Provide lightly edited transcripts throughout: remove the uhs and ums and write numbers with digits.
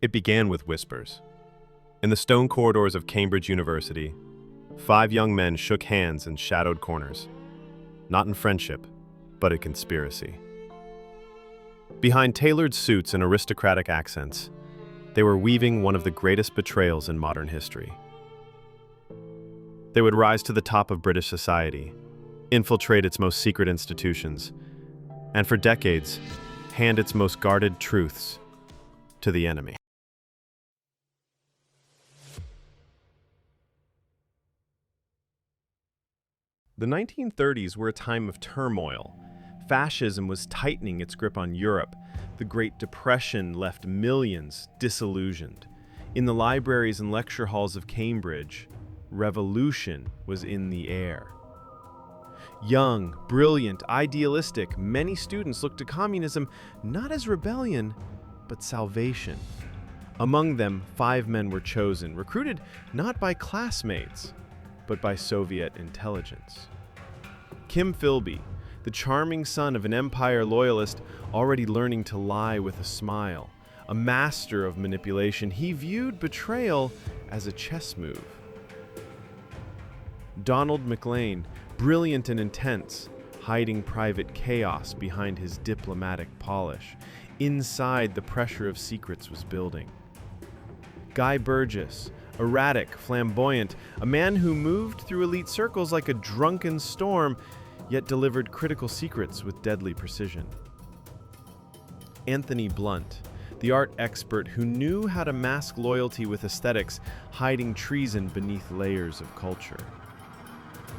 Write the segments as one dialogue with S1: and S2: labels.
S1: It began with whispers. In the stone corridors of Cambridge University, 5 young men shook hands in shadowed corners, not in friendship, but in conspiracy. Behind tailored suits and aristocratic accents, they were weaving one of the greatest betrayals in modern history. They would rise to the top of British society, infiltrate its most secret institutions, and for decades, hand its most guarded truths to the enemy. The 1930s were a time of turmoil. Fascism was tightening its grip on Europe. The Great Depression left millions disillusioned. In the libraries and lecture halls of Cambridge, revolution was in the air. Young, brilliant, idealistic, many students looked to communism not as rebellion, but salvation. Among them, 5 men were chosen, recruited not by classmates, but by Soviet intelligence. Kim Philby, the charming son of an empire loyalist already learning to lie with a smile, a master of manipulation, he viewed betrayal as a chess move. Donald McLean, brilliant and intense, hiding private chaos behind his diplomatic polish. Inside, the pressure of secrets was building. Guy Burgess, erratic, flamboyant, a man who moved through elite circles like a drunken storm, yet delivered critical secrets with deadly precision. Anthony Blunt, the art expert who knew how to mask loyalty with aesthetics, hiding treason beneath layers of culture.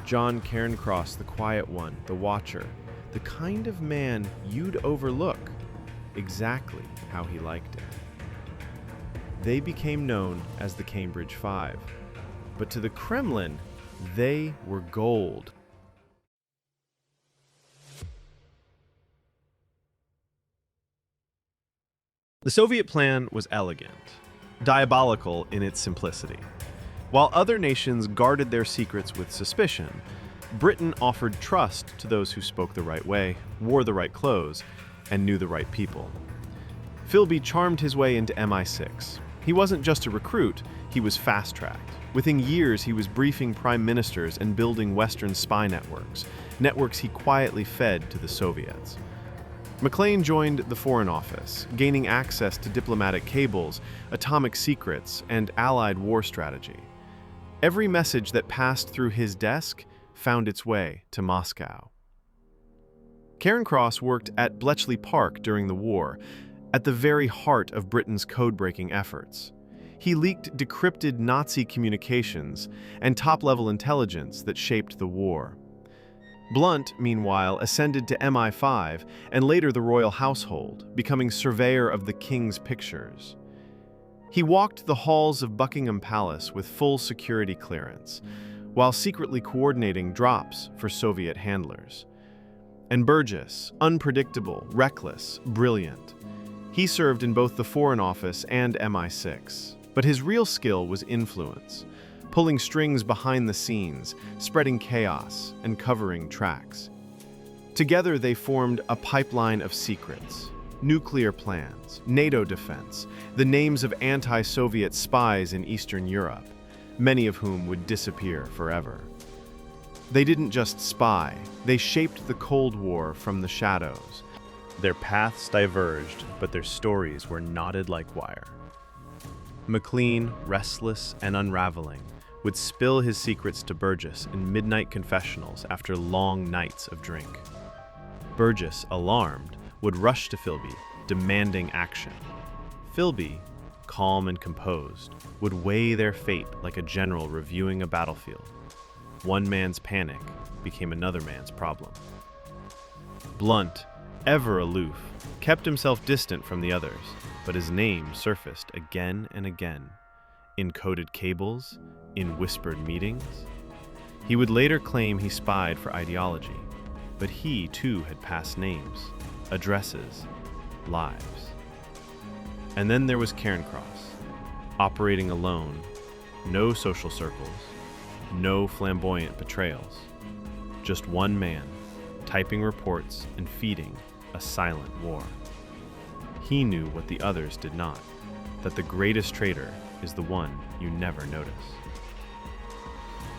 S1: John Cairncross, the quiet one, the watcher, the kind of man you'd overlook exactly how he liked it. They became known as the Cambridge Five, but to the Kremlin, they were gold. The Soviet plan was elegant, diabolical in its simplicity. While other nations guarded their secrets with suspicion, Britain offered trust to those who spoke the right way, wore the right clothes, and knew the right people. Philby charmed his way into MI6. He wasn't just a recruit, he was fast-tracked. Within years, he was briefing prime ministers and building Western spy networks he quietly fed to the Soviets. McLean joined the Foreign Office, gaining access to diplomatic cables, atomic secrets, and Allied war strategy. Every message that passed through his desk found its way to Moscow. Cairncross worked at Bletchley Park during the war, at the very heart of Britain's code-breaking efforts. He leaked decrypted Nazi communications and top-level intelligence that shaped the war. Blunt, meanwhile, ascended to MI5 and later the royal household, becoming surveyor of the king's pictures. He walked the halls of Buckingham Palace with full security clearance, while secretly coordinating drops for Soviet handlers. And Burgess, unpredictable, reckless, brilliant. He served in both the Foreign Office and MI6, but his real skill was influence, pulling strings behind the scenes, spreading chaos, and covering tracks. Together they formed a pipeline of secrets, nuclear plans, NATO defense, the names of anti-Soviet spies in Eastern Europe, many of whom would disappear forever. They didn't just spy, they shaped the Cold War from the shadows. Their paths diverged, but their stories were knotted like wire. McLean, restless and unraveling, would spill his secrets to Burgess in midnight confessionals after long nights of drink. Burgess, alarmed, would rush to Philby, demanding action. Philby, calm and composed, would weigh their fate like a general reviewing a battlefield. One man's panic became another man's problem. Blunt, ever aloof, kept himself distant from the others, but his name surfaced again and again, in coded cables, in whispered meetings. He would later claim he spied for ideology, but he too had passed names, addresses, lives. And then there was Cairncross, operating alone, no social circles, no flamboyant betrayals, just one man, typing reports and feeding a silent war. He knew what the others did not. that the greatest traitor is the one you never notice.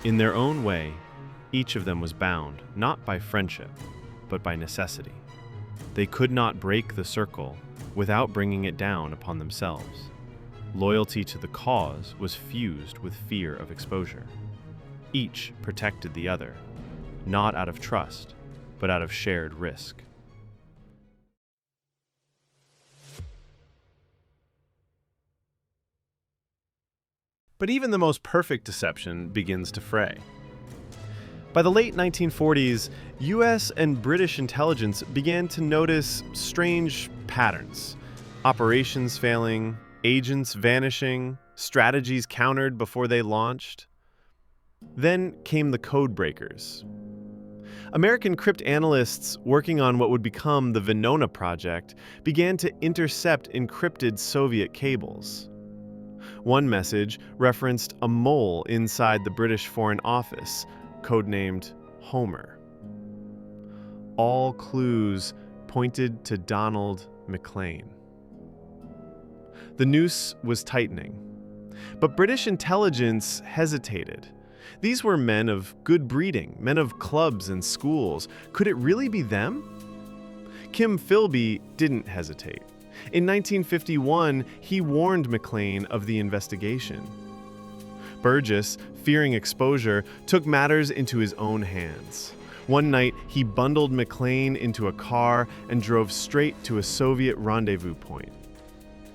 S1: In their own way, each of them was bound not by friendship, but by necessity. They could not break the circle without bringing it down upon themselves. Loyalty to the cause was fused with fear of exposure. Each protected the other, not out of trust, but out of shared risk. But even the most perfect deception begins to fray. By the late 1940s, US and British intelligence began to notice strange patterns. Operations failing, agents vanishing, strategies countered before they launched. Then came the code breakers. American cryptanalysts working on what would become the Venona Project began to intercept encrypted Soviet cables. One message referenced a mole inside the British Foreign Office, codenamed Homer. All clues pointed to Donald McLean. The noose was tightening, but British intelligence hesitated. These were men of good breeding, men of clubs and schools. Could it really be them? Kim Philby didn't hesitate. In 1951, he warned McLean of the investigation. Burgess, fearing exposure, took matters into his own hands. One night, he bundled McLean into a car and drove straight to a Soviet rendezvous point.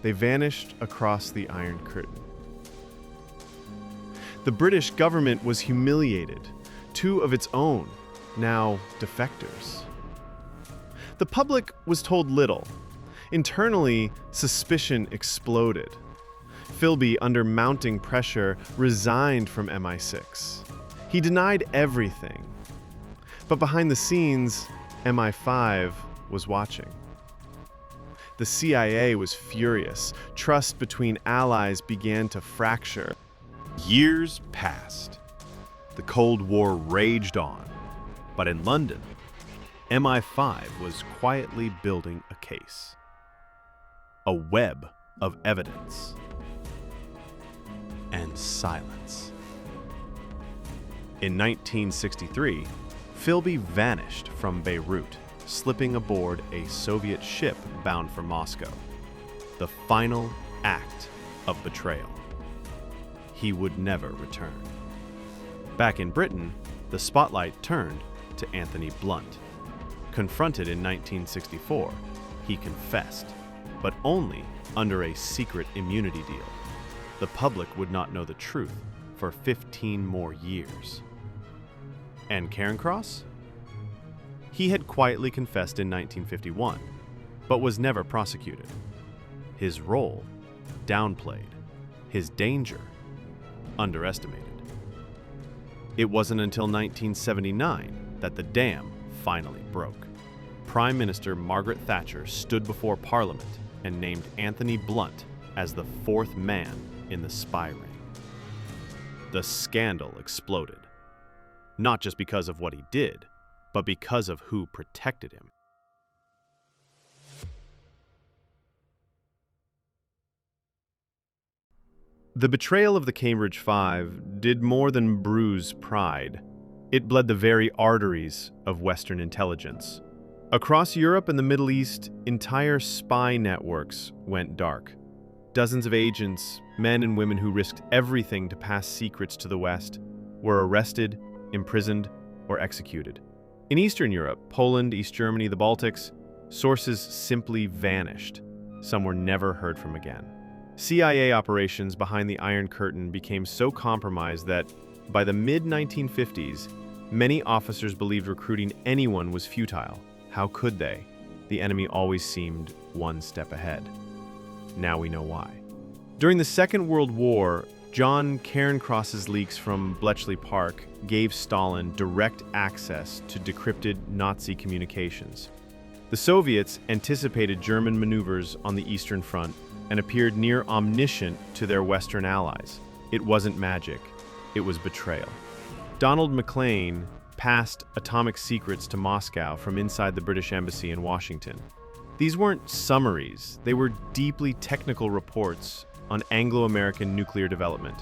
S1: They vanished across the Iron Curtain. The British government was humiliated. Two of its own, now defectors. The public was told little. Internally, suspicion exploded. Philby, under mounting pressure, resigned from MI6. He denied everything. But behind the scenes, MI5 was watching. The CIA was furious. Trust between allies began to fracture.
S2: Years passed. The Cold War raged on. But in London, MI5 was quietly building a case. A web of evidence and silence. In 1963, Philby vanished from Beirut, slipping aboard a Soviet ship bound for Moscow. The final act of betrayal. He would never return. Back in Britain, the spotlight turned to Anthony Blunt. Confronted in 1964, he confessed, but only under a secret immunity deal. The public would not know the truth for 15 more years. And Cairncross? He had quietly confessed in 1951, but was never prosecuted. His role downplayed, his danger underestimated. It wasn't until 1979 that the dam finally broke. Prime Minister Margaret Thatcher stood before Parliament and named Anthony Blunt as the fourth man in the spy ring. The scandal exploded, not just because of what he did, but because of who protected him. The betrayal of the Cambridge Five did more than bruise pride. It bled the very arteries of Western intelligence. Across Europe and the Middle East, entire spy networks went dark. Dozens of agents, men and women who risked everything to pass secrets to the West, were arrested, imprisoned, or executed. In Eastern Europe, Poland, East Germany, the Baltics, sources simply vanished. Some were never heard from again. CIA operations behind the Iron Curtain became so compromised that, by the mid-1950s, many officers believed recruiting anyone was futile. How could they? The enemy always seemed one step ahead. Now we know why. During the Second World War, John Cairncross's leaks from Bletchley Park gave Stalin direct access to decrypted Nazi communications. The Soviets anticipated German maneuvers on the Eastern Front and appeared near omniscient to their Western allies. It wasn't magic, it was betrayal. Donald McLean passed atomic secrets to Moscow from inside the British Embassy in Washington. These weren't summaries, they were deeply technical reports on Anglo-American nuclear development.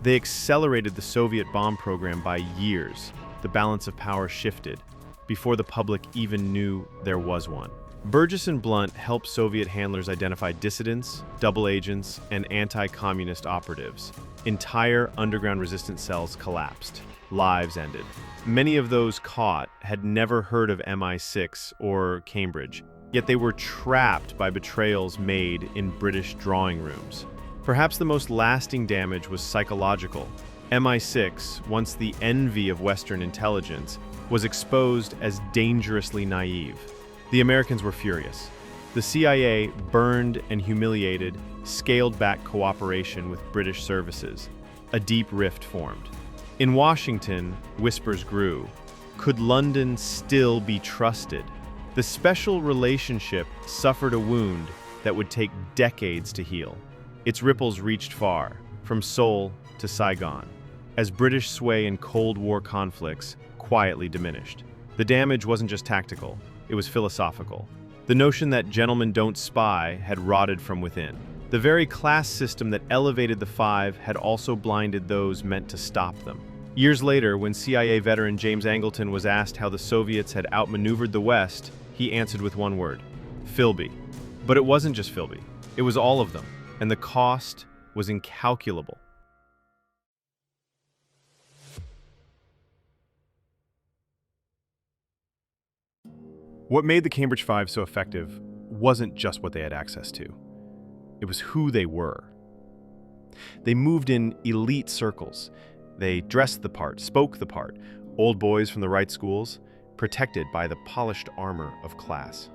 S2: They accelerated the Soviet bomb program by years. The balance of power shifted before the public even knew there was one. Burgess and Blunt helped Soviet handlers identify dissidents, double agents, and anti-communist operatives. Entire underground resistance cells collapsed. Lives ended. Many of those caught had never heard of MI6 or Cambridge, yet they were trapped by betrayals made in British drawing rooms. Perhaps the most lasting damage was psychological. MI6, once the envy of Western intelligence, was exposed as dangerously naive. The Americans were furious. The CIA burned and humiliated, scaled back cooperation with British services. A deep rift formed. In Washington, whispers grew. Could London still be trusted? The special relationship suffered a wound that would take decades to heal. Its ripples reached far, from Seoul to Saigon, as British sway in Cold War conflicts quietly diminished. The damage wasn't just tactical, it was philosophical. The notion that gentlemen don't spy had rotted from within. The very class system that elevated the Five had also blinded those meant to stop them. Years later, when CIA veteran James Angleton was asked how the Soviets had outmaneuvered the West, he answered with one word: Philby. But it wasn't just Philby, it was all of them, and the cost was incalculable. What made the Cambridge Five so effective wasn't just what they had access to. It was who they were. They moved in elite circles. They dressed the part, spoke the part, old boys from the right schools, protected by the polished armor of class.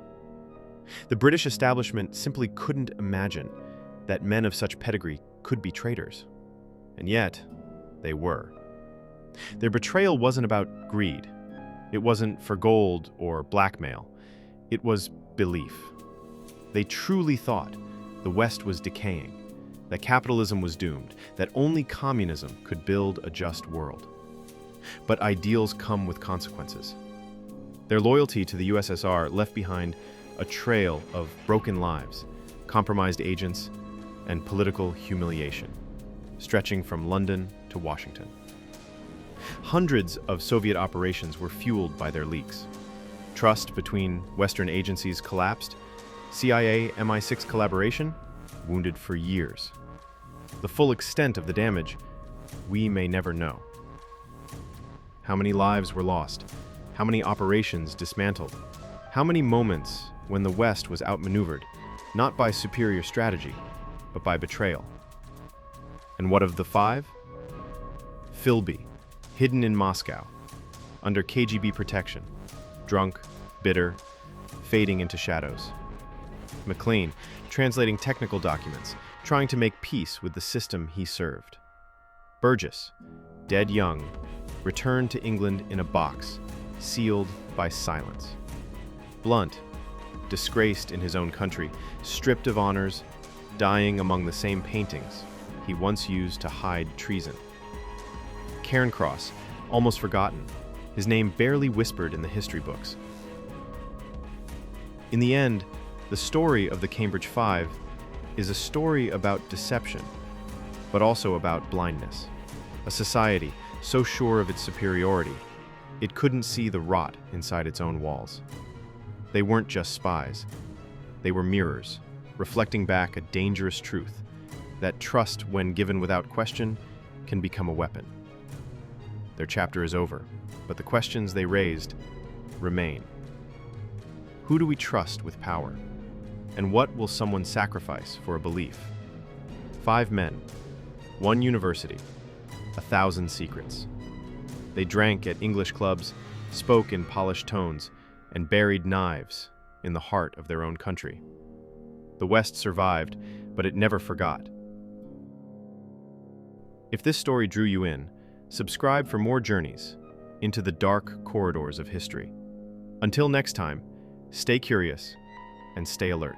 S2: The British establishment simply couldn't imagine that men of such pedigree could be traitors. And yet, they were. Their betrayal wasn't about greed. It wasn't for gold or blackmail. It was belief. They truly thought the West was decaying, that capitalism was doomed, that only communism could build a just world. But ideals come with consequences. Their loyalty to the USSR left behind a trail of broken lives, compromised agents, and political humiliation, stretching from London to Washington. Hundreds of Soviet operations were fueled by their leaks. Trust between Western agencies collapsed. CIA-MI6 collaboration wounded for years. The full extent of the damage we may never know. How many lives were lost? How many operations dismantled? How many moments when the West was outmaneuvered, not by superior strategy, but by betrayal? And what of the Five? Philby, hidden in Moscow, under KGB protection, drunk, bitter, fading into shadows. McLean, translating technical documents, trying to make peace with the system he served. Burgess, dead young, returned to England in a box, sealed by silence. Blunt, disgraced in his own country, stripped of honors, dying among the same paintings he once used to hide treason. Cairncross, almost forgotten, his name barely whispered in the history books. In the end, the story of the Cambridge Five is a story about deception, but also about blindness. A society so sure of its superiority, it couldn't see the rot inside its own walls. They weren't just spies. They were mirrors, reflecting back a dangerous truth, that trust, when given without question, can become a weapon. Their chapter is over, but the questions they raised remain. Who do we trust with power? And what will someone sacrifice for a belief? 5 men, 1 university, 1,000 secrets. They drank at English clubs, spoke in polished tones, and buried knives in the heart of their own country. The West survived, but it never forgot. If this story drew you in, subscribe for more journeys into the dark corridors of history. Until next time, stay curious and stay alert.